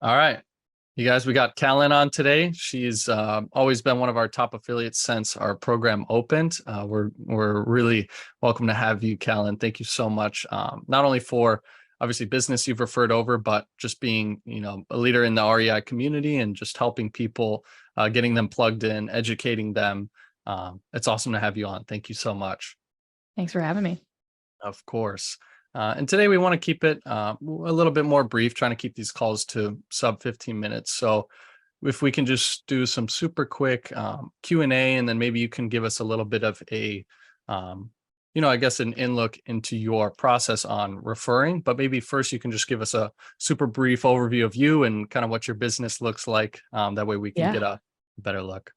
All right. You guys, we got Callan on today. She's always been one of our top affiliates since our program opened. We're really welcome to have you, Callan. Thank you so much. Not only for obviously business you've referred over, but just being a leader in the REI community and just helping people, getting them plugged in, educating them. It's awesome to have you on. Thank you so much. Thanks for having me. Of course. And today we want to keep it a little bit more brief, trying to keep these calls to sub 15 minutes. So if we can just do some super quick Q&A, and then maybe you can give us a little bit of a, I guess an in-look into your process on referring, but maybe first you can just give us a super brief overview of you and kind of what your business looks like. That way we can get a better look.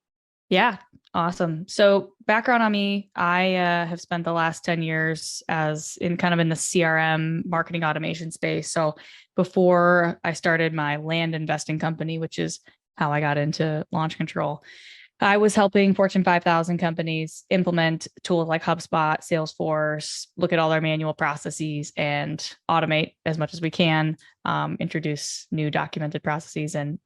Yeah. Awesome. So background on me, I have spent the last 10 years in the CRM marketing automation space. So before I started my land investing company, which is how I got into launch control, I was helping Fortune 5,000 companies implement tools like HubSpot, Salesforce, look at all their manual processes and automate as much as we can, introduce new documented processes, and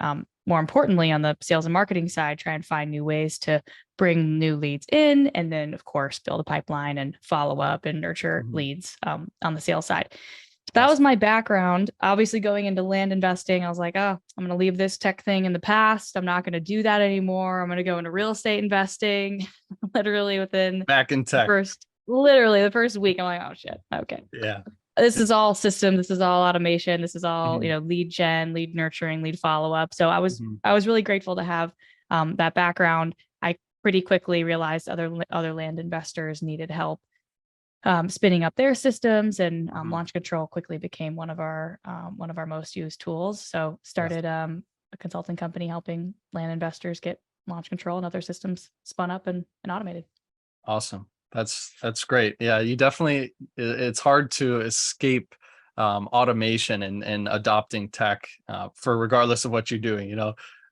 more importantly, on the sales and marketing side, try and find new ways to bring new leads in, and then, of course, build a pipeline and follow up and nurture leads on the sales side. So that was my background. Obviously, going into land investing, I was like, oh, I'm going to leave this tech thing in the past. I'm not going to do that anymore. I'm going to go into real estate investing. Literally within back in tech. the first week, I'm like, oh shit. Okay. Yeah. This is all system. This is all automation. This is all, lead gen, lead nurturing, lead follow-up. So I was really grateful to have that background. I pretty quickly realized other land investors needed help spinning up their systems, and launch control quickly became one of our most used tools. So started a consulting company helping land investors get launch control and other systems spun up and automated. Awesome. That's great. Yeah, you definitely, it's hard to escape automation and adopting tech for regardless of what you're doing.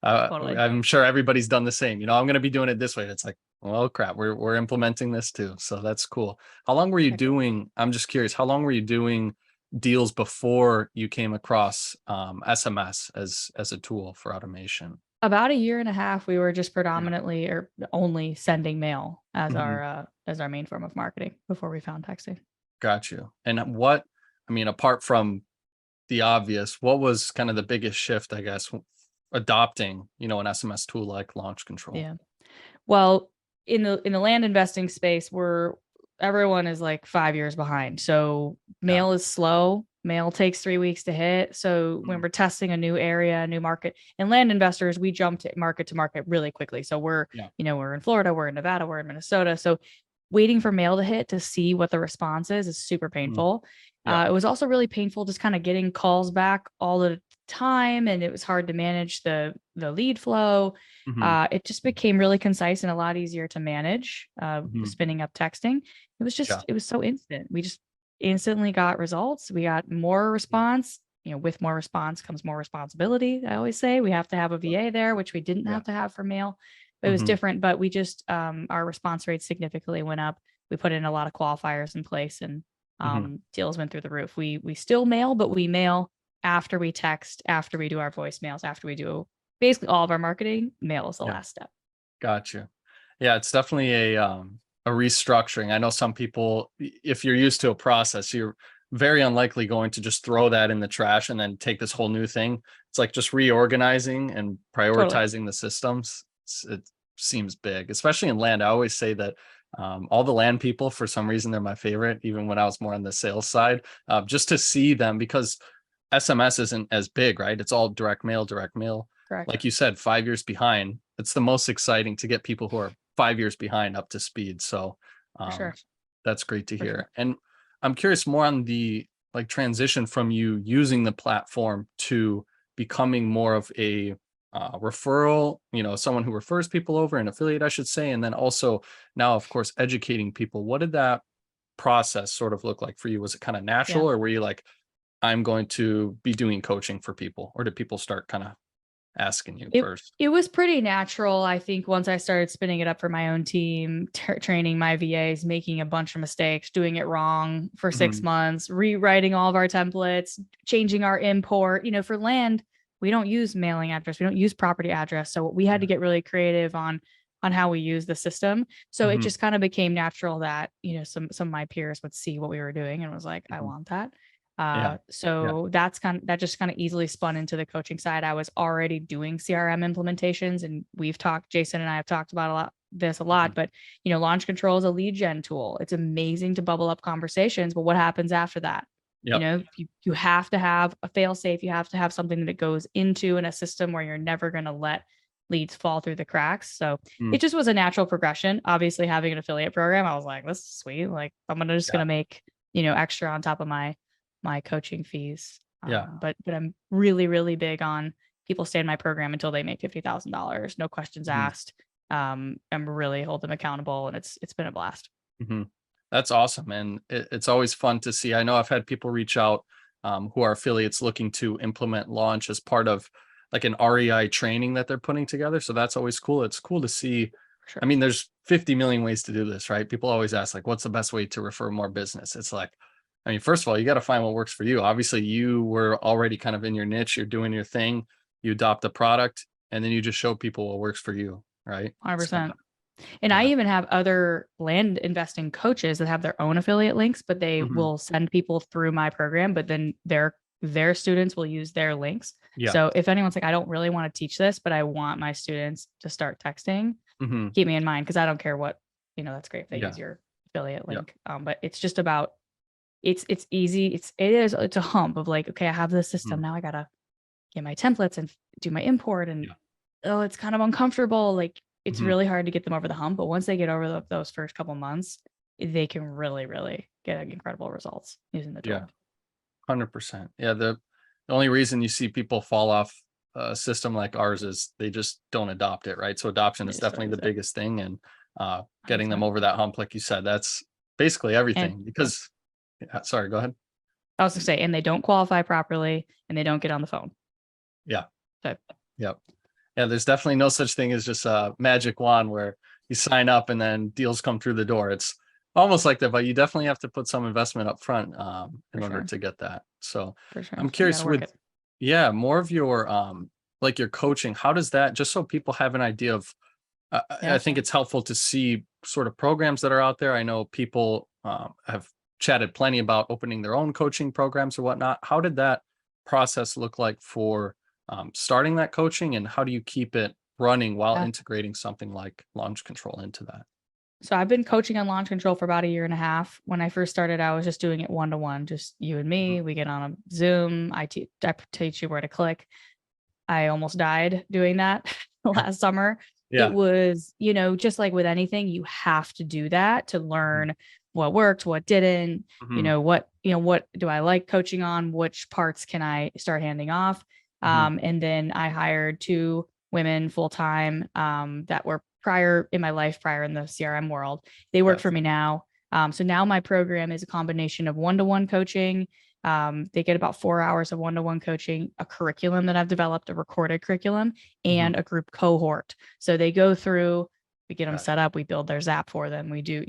Totally. I'm sure everybody's done the same. I'm going to be doing it this way. It's like, well, crap, we're implementing this too. So that's cool. How long were you doing? I'm just curious. How long were you doing deals before you came across SMS as a tool for automation? About a year and a half. We were just predominantly or only sending mail as our main form of marketing before we found texting. Got you. And apart from the obvious, what was kind of the biggest shift, I guess, adopting, an SMS tool like launch control? Yeah. Well, in the land investing space, everyone is like 5 years behind. So mail is slow. Mail takes 3 weeks to hit. So when we're testing a new area, a new market, and land investors, we jump to market really quickly. So we're in Florida, we're in Nevada, we're in Minnesota. So waiting for mail to hit to see what the response is super painful. It was also really painful just kind of getting calls back all the time, and it was hard to manage the lead flow. It just became really concise and a lot easier to manage. Spinning up texting, it was so instant. We just instantly got results. We got more response. With more response comes more responsibility. I always say we have to have a VA there, which we didn't have to have for mail. It was different, but we just our response rate significantly went up. We put in a lot of qualifiers in place, and deals went through the roof. We still mail, but we mail after we text, after we do our voicemails, after we do basically all of our marketing. Mail is the last step. Gotcha. Yeah, it's definitely a restructuring. I know some people, if you're used to a process, you're very unlikely going to just throw that in the trash and then take this whole new thing. It's like just reorganizing and prioritizing the systems. It seems big, especially in land. I always say that all the land people, for some reason, they're my favorite, even when I was more on the sales side, just to see them, because SMS isn't as big, right? It's all direct mail. Correct. Like you said, 5 years behind. It's the most exciting to get people who are 5 years behind up to speed. So that's great to hear. And I'm curious more on the transition from you using the platform to becoming more of a referral, someone who refers people over, an affiliate, I should say. And then also now, of course, educating people. What did that process sort of look like for you? Was it kind of natural, or were you like, I'm going to be doing coaching for people, or did people start kind of asking you first? It was pretty natural. I think once I started spinning it up for my own team, training my VAs, making a bunch of mistakes, doing it wrong for 6 months, rewriting all of our templates, changing our import, for land, we don't use mailing address, we don't use property address. So we had to get really creative on how we use the system. So it Mhm. just kind of became natural that, some of my peers would see what we were doing and was like, I Mhm. want that. Yeah. Yeah. So that just kind of easily spun into the coaching side. I was already doing CRM implementations, and Jason and I have talked about a lot, Mhm. but launch control is a lead gen tool. It's amazing to bubble up conversations, but what happens after that? Yep. You have to have a fail safe. You have to have something that goes into in a system where you're never going to let leads fall through the cracks. So Mm. it just was a natural progression. Obviously, having an affiliate program, I was like, this is sweet. Like just Yeah. gonna make, extra on top of my coaching fees. Yeah. But I'm really, really big on people stay in my program until they make $50,000, no questions Mhm. asked. I'm really hold them accountable, and it's been a blast. Mhm. That's awesome, and it's always fun to see. I know I've had people reach out who are affiliates looking to implement launch as part of like an REI training that they're putting together. So that's always cool. It's cool to see. For sure. I mean, there's 50 million ways to do this, right? People always ask, like, what's the best way to refer more business? It's like, I mean, first of all, you got to find what works for you. Obviously, you were already kind of in your niche, you're doing your thing, you adopt a product, and then you just show people what works for you, right? So, 100%. And I yeah. even have other land investing coaches that have their own affiliate links, but they Mhm. will send people through my program, but then their students will use their links. Yeah. So if anyone's like, I don't really want to teach this, but I want my students to start texting, Mhm. keep me in mind, because I don't care what, that's great if they use Yeah. your affiliate Yeah. link. But it's just about it's easy. It's a hump of like, okay, I have this system. Mhm. Now I gotta get my templates and do my import, and Yeah. oh, it's kind of uncomfortable. Like it's Mhm. really hard to get them over the hump, but once they get over those first couple months, they can really, really get incredible results using the Yeah. tool. 100%. Yeah, the only reason you see people fall off a system like ours is they just don't adopt it, right? So adoption They is just don't definitely use the it. biggest thing, and getting them 100%. over that hump, like you said, that's basically And everything. Because, yeah, sorry, go ahead. I was to say, and they don't qualify properly, and they don't get on the phone. Yeah, So yep, yeah. There's definitely no such thing as just a magic wand where you sign up and then deals come through the door. It's almost like that, but you definitely have to put some investment up front for in order sure, to get that. So for sure, I'm you got curious to work with, it. yeah, more of your like your coaching, how does that, just so people have an idea of, I Yeah. think it's helpful to see sort of programs that are out there. I know people have chatted plenty about opening their own coaching programs or whatnot. How did that process look like for starting that coaching, and how do you keep it running while Yeah. integrating something like launch control into that? So I've been coaching on launch control for about a year and a half. When I first started, I was just doing it one to one, just you and Mhm. me. We get on a Zoom. I teach you where to click. I almost died doing that last summer. It Yeah. was, just like with anything, you have to do that to Mhm. learn what worked, what didn't, Mhm. what do I like coaching on, which parts can I start handing off. Mhm. And then I hired two women full time that were prior in my life, prior in the CRM world. They work for Gotcha. me now. So now my program is a combination of one-to-one coaching. They get about 4 hours of one-to-one coaching, a curriculum that I've developed, a recorded curriculum, Mhm. and a group cohort. So they go through, we get them Gotcha. set up, we build their Zap for them. We do,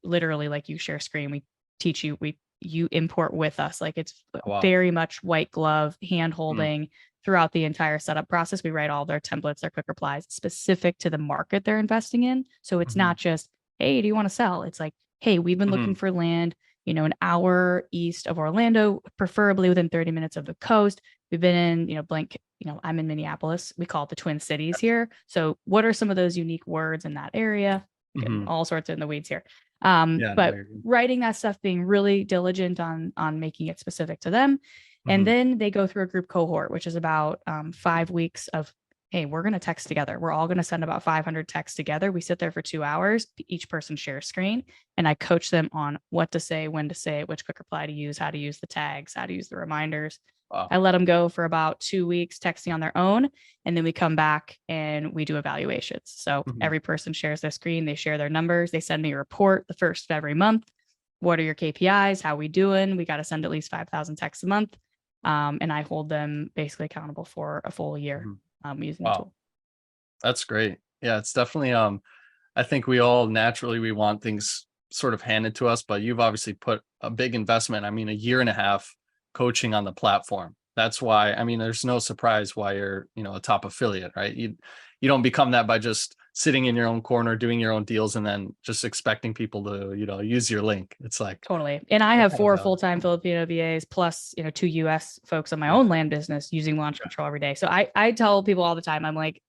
literally like you share screen, we teach you, you import with us. Like it's Oh, wow. very much white glove, hand Mm. holding throughout the entire setup process. We write all their templates, their quick replies specific to the market they're investing in. So it's Mhm. not just, hey, do you want to sell? It's like, hey, we've been looking Mhm. for land, an hour east of Orlando, preferably within 30 minutes of the coast. We've been in, blank, I'm in Minneapolis. We call it the Twin Cities Gotcha. here. So what are some of those unique words in that area? Getting Mhm. all sorts in the weeds here. Yeah, no, But you're good. writing that stuff, being really diligent on making it specific to them. And Mhm. then they go through a group cohort, which is about 5 weeks of, hey, we're going to text together. We're all going to send about 500 texts together. We sit there for 2 hours. Each person shares screen, and I coach them on what to say, when to say it, which quick reply to use, how to use the tags, how to use the reminders. Wow. I let them go for about 2 weeks texting on their own. And then we come back and we do evaluations. So Mhm. every person shares their screen, they share their numbers, they send me a report the first of every month. What are your KPIs? How we doing? We got to send at least 5,000 texts a month. And I hold them basically accountable for a full year Mhm. using the Wow. tool. That's great. Yeah, it's definitely I think we all naturally we want things sort of handed to us, but you've obviously put a big investment. I mean, a year and a half coaching on the platform. That's why, I mean, there's no surprise why you're, a top affiliate, right? You don't become that by just sitting in your own corner, doing your own deals, and then just expecting people to, use your link. It's like, Totally. And I what have kind of 4 value? full-time Filipino VAs plus, 2 US folks on my Yeah. own land business using launch control every day. So I tell people all the time, I'm like,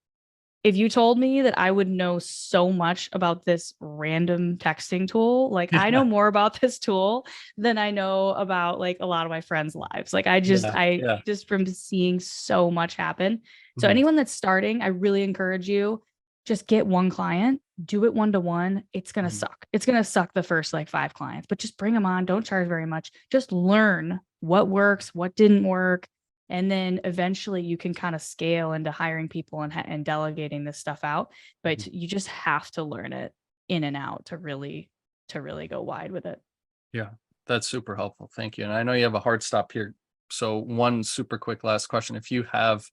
if you told me that I would know so much about this random texting tool, like I know Yeah. more about this tool than I know about like a lot of my friends' lives. Like Yeah. I Yeah. just from seeing so much happen. So Mhm. anyone that's starting, I really encourage you, just get one client, do it one-to-one. It's going to Mhm. suck. It's going to suck the first like 5 clients, but just bring them on. Don't charge very much. Just learn what works, what didn't work, and then eventually you can kind of scale into hiring people and delegating this stuff out, but Mhm. you just have to learn it in and out to really go wide with it. Yeah, that's super helpful. Thank you. And I know you have a hard stop here. So one super quick last question. If you have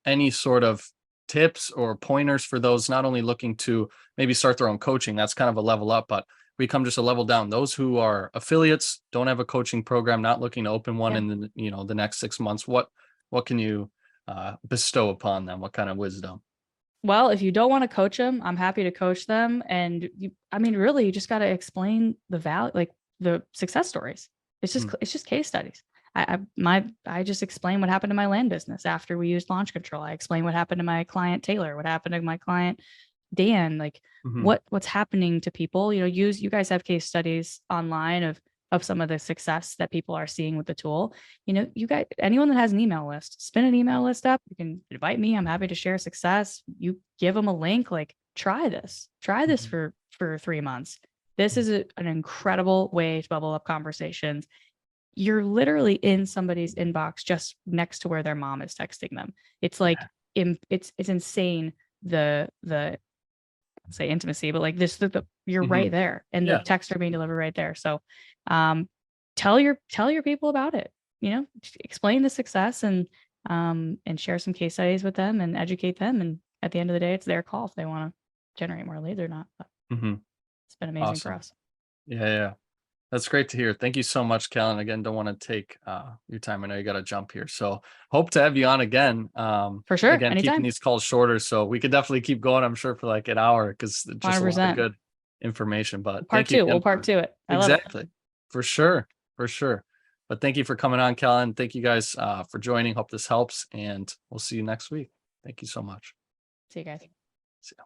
any sort of tips or pointers for those not only looking to maybe start their own coaching, that's kind of a level up, but we come just a level down. Those who are affiliates, don't have a coaching program, not looking to open one Yeah. in the next 6 months. What can you bestow upon them? What kind of wisdom? Well, if you don't want to coach them, I'm happy to coach them. And I mean, really, you just got to explain the value, like the success stories. Mm. It's just case studies. I just explain what happened to my land business after we used launch control. I explain what happened to my client Taylor, what happened to my client Dan, like Mhm. what's happening to people. You guys have case studies online of some of the success that people are seeing with the tool. You guys, anyone that has an email list, spin an email list up. You can invite me. I'm happy to share success. You give them a link, like try this. Try this Mhm. for 3 months. This is an incredible way to bubble up conversations. You're literally in somebody's inbox just next to where their mom is texting them. It's like Yeah. it's insane the say intimacy, but like you're right Mhm. there and the Yeah. texts are being delivered right there. So um tell your people about it, explain the success and share some case studies with them and educate them. And at the end of the day, it's their call if they want to generate more leads or not. But Mhm. it's been amazing for Awesome. us. Yeah. Yeah. That's great to hear. Thank you so much, Kellen. Again, don't want to take your time. I know you got to jump here. So hope to have you on again. For sure. Again, keeping Anytime. these calls shorter. So we could definitely keep going, I'm sure, for like an hour because just a lot of 100%. good information. But Part thank you two. again We'll part for two it. I love it. exactly for sure. For sure. But thank you for coming on, Kellen. Thank you guys for joining. Hope this helps. And we'll see you next week. Thank you so much. See you guys. See ya.